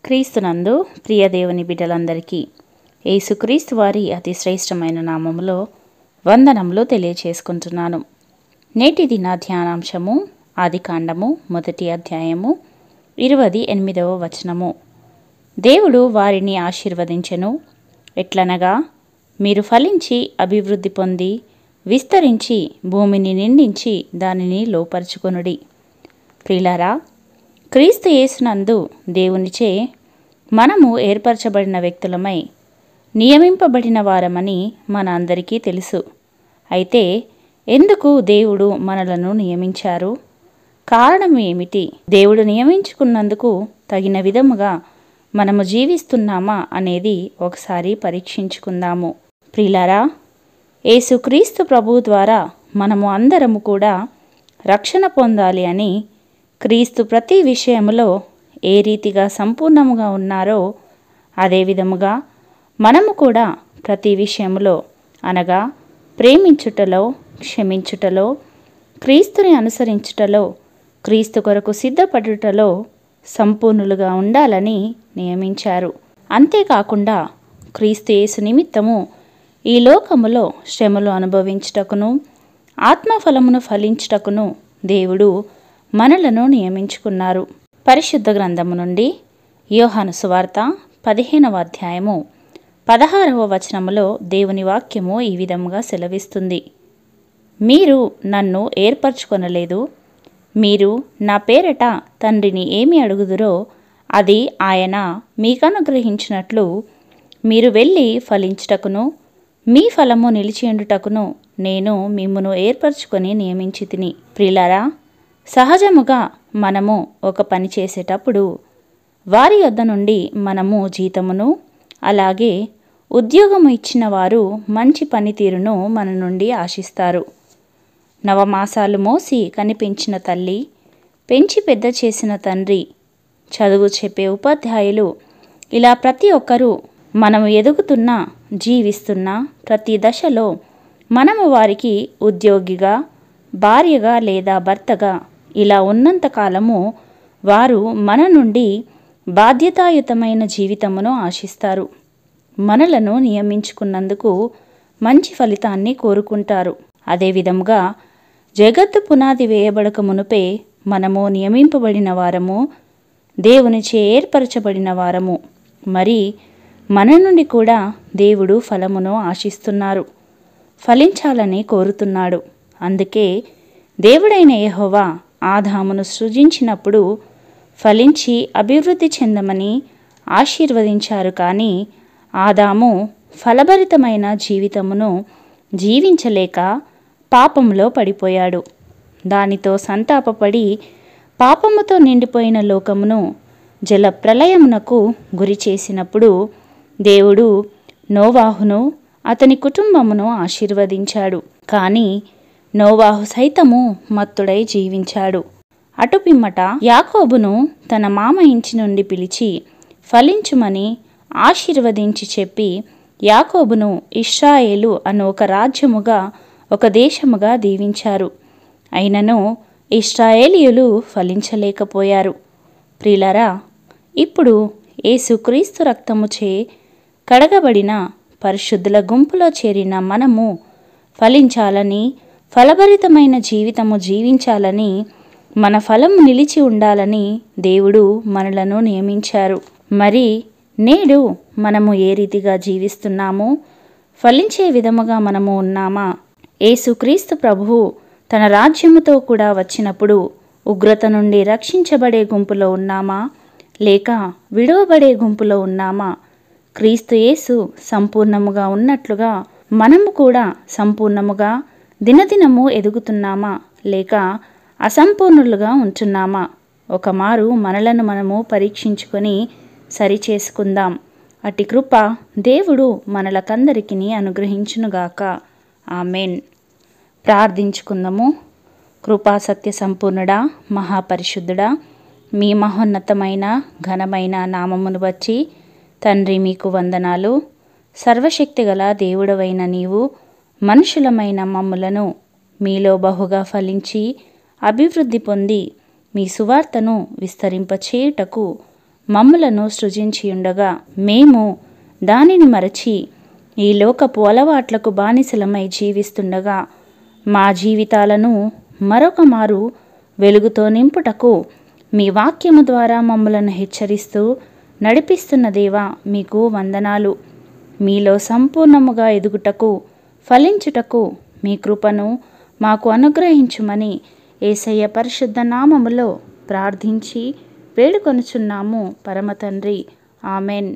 క్రీస్తునందు ప్రియ దేవుని బిడ్డలందరికీ యేసుక్రీస్తు వారి అతి శ్రేష్టమైన నామములో వందనములు తెలియచేసుకుంటున్నాను. నేటి దిన ధ్యానాంశము ఆదికాండము 1వ అధ్యాయము 28వ వచనము. దేవుడు వారిని ఆశీర్వదించెను. ఎట్లనగా, మీరు ఫలించి అభివృద్ధి పొంది విస్తరించి భూమిని నిండించి దానిని లోపరుచుకొనుడి. ప్రియులారా, క్రీస్తు యేసునందు దేవునిచే మనము ఏర్పరచబడిన వ్యక్తులమై నియమింపబడిన వారమని మన అందరికీ తెలుసు. అయితే ఎందుకు దేవుడు మనలను నియమించారు? కారణం ఏమిటి? దేవుడు నియమించుకున్నందుకు తగిన విధముగా మనము జీవిస్తున్నామా అనేది ఒకసారి పరీక్షించుకుందాము. ప్రియులారా, యేసుక్రీస్తు ప్రభువు ద్వారా మనము అందరము కూడా రక్షణ పొందాలి అని క్రీస్తు ప్రతి విషయములో ఏ రీతిగా సంపూర్ణముగా ఉన్నారో అదే విధముగా మనము కూడా ప్రతి విషయములో, అనగా ప్రేమించుటలో, క్షమించుటలో, క్రీస్తుని అనుసరించుటలో, క్రీస్తు కొరకు సిద్ధపడుటలో సంపూర్ణులుగా ఉండాలని నియమించారు. అంతేకాకుండా క్రీస్తు యేసు నిమిత్తము ఈ లోకములో శ్రమలు అనుభవించుటకును, ఆత్మఫలమును ఫలించుటకును దేవుడు మనలను నియమించుకున్నారు. పరిశుద్ధ గ్రంథము నుండి యోహాను సువార్త 15వ అధ్యాయము 16వ వచనములో దేవుని వాక్యము ఈ విధముగా సెలవిస్తుంది. మీరు నన్ను ఏర్పరచుకొనలేదు. మీరు నా పేరట తండ్రిని ఏమి అడుగుదురో అది ఆయన మీకనుగ్రహించినట్లు మీరు వెళ్ళి ఫలించుటకును మీ ఫలము నిలిచియుండుటకును నేను మిమ్మును ఏర్పరచుకొని నియమించితిని. ప్రియులారా, సహజముగా మనము ఒక పని చేసేటప్పుడు వారి యొద్ద నుండి మనము జీతమును, అలాగే ఉద్యోగము ఇచ్చిన వారు మంచి పనితీరును మన నుండి ఆశిస్తారు. నవమాసాలు మోసి కనిపించిన తల్లి, పెంచి పెద్ద చేసిన తండ్రి, చదువు చెప్పే ఉపాధ్యాయులు, ఇలా ప్రతి ఒక్కరూ మనము ఎదుగుతున్నా, జీవిస్తున్న ప్రతి దశలో మనము వారికి ఉద్యోగిగా, భార్యగా లేదా భర్తగా ఇలా ఉన్నంతకాలము వారు మన నుండి బాధ్యతాయుతమైన జీవితమును ఆశిస్తారు. మనలను నియమించుకున్నందుకు మంచి ఫలితాన్ని కోరుకుంటారు. అదేవిధముగా జగత్తు పునాది వేయబడక మునుపే మనము నియమింపబడిన వారము, దేవునిచే ఏర్పరచబడిన వారము. మరి మన నుండి కూడా దేవుడు ఫలమును ఆశిస్తున్నారు, ఫలించాలని కోరుతున్నాడు. అందుకే దేవుడైన యెహోవా ఆదామును సృజించినప్పుడు ఫలించి అభివృద్ధి చెందమని ఆశీర్వదించారు. కానీ ఆదాము ఫలభరితమైన జీవితమును జీవించలేక పాపములో పడిపోయాడు. దానితో సంతాపపడి పాపముతో నిండిపోయిన లోకమును జల ప్రళయమునకు గురి చేసినప్పుడు దేవుడు నోవాహును అతని కుటుంబమును ఆశీర్వదించాడు. కానీ నోవాహు సైతము మత్తుడై జీవించాడు. అటుపిమ్మట యాకోబును తన మామ ఇంటి నుండి పిలిచి ఫలించుమని ఆశీర్వదించి చెప్పి యాకోబును ఇశ్రాయేలు అను ఒక రాజ్యముగా, ఒక దేశముగా దీవించారు. అయినను ఇశ్రాయేలీయులు ఫలించలేకపోయారు. ప్రియులారా, ఇప్పుడు యేసుక్రీస్తు రక్తముచే కడగబడిన పరిశుద్ధుల గుంపులో చేరిన మనము ఫలించాలని, ఫలభరితమైన జీవితము జీవించాలని, మన ఫలము నిలిచి ఉండాలని దేవుడు మనలను నియమించారు. మరి నేడు మనము ఏ రీతిగా జీవిస్తున్నాము? ఫలించే విధముగా మనము ఉన్నామా? యేసుక్రీస్తు ప్రభువు తన రాజ్యముతో కూడా వచ్చినప్పుడు ఉగ్రత నుండి రక్షించబడే గుంపులో ఉన్నామా, లేక విడువబడే గుంపులో ఉన్నామా? క్రీస్తు యేసు సంపూర్ణముగా ఉన్నట్లుగా మనము కూడా సంపూర్ణముగా దినదినము ఎదుగుతున్నామా, లేక అసంపూర్ణులుగా ఉంటున్నామా? ఒకమారు మనలను మనము పరీక్షించుకొని సరిచేసుకుందాం. అట్టి కృప దేవుడు మనలకందరికీ అనుగ్రహించునుగాక. ఆమెన్. ప్రార్థించుకుందాము. కృపా సత్య సంపూర్ణుడా, మహాపరిశుద్ధుడా, మీ మహోన్నతమైన ఘనమైన నామమును బట్టి తండ్రి మీకు వందనాలు. సర్వశక్తిగల దేవుడవైన నీవు మనుషులమైన మమ్ములను మీలో బహుగా ఫలించి అభివృద్ధి పొంది మీ సువార్తను విస్తరింపచేయుటకు మమ్ములను సృజించి ఉండగా మేము దానిని మరచి ఈ లోకపు అలవాట్లకు బానిసలమై జీవిస్తుండగా మా జీవితాలను మరొక మారు వెలుగుతో నింపుటకు మీ వాక్యము ద్వారా మమ్మలను హెచ్చరిస్తూ నడిపిస్తున్న దేవా మీకు వందనాలు. మీలో సంపూర్ణముగా ఎదుగుటకు ఫలించుటకు మీ కృపను మాకు అనుగ్రహించుమని యేసయ్య పరిశుద్ధ నామములో ప్రార్థించి వేడుకొనుచున్నాము పరమ తండ్రి. ఆమెన్.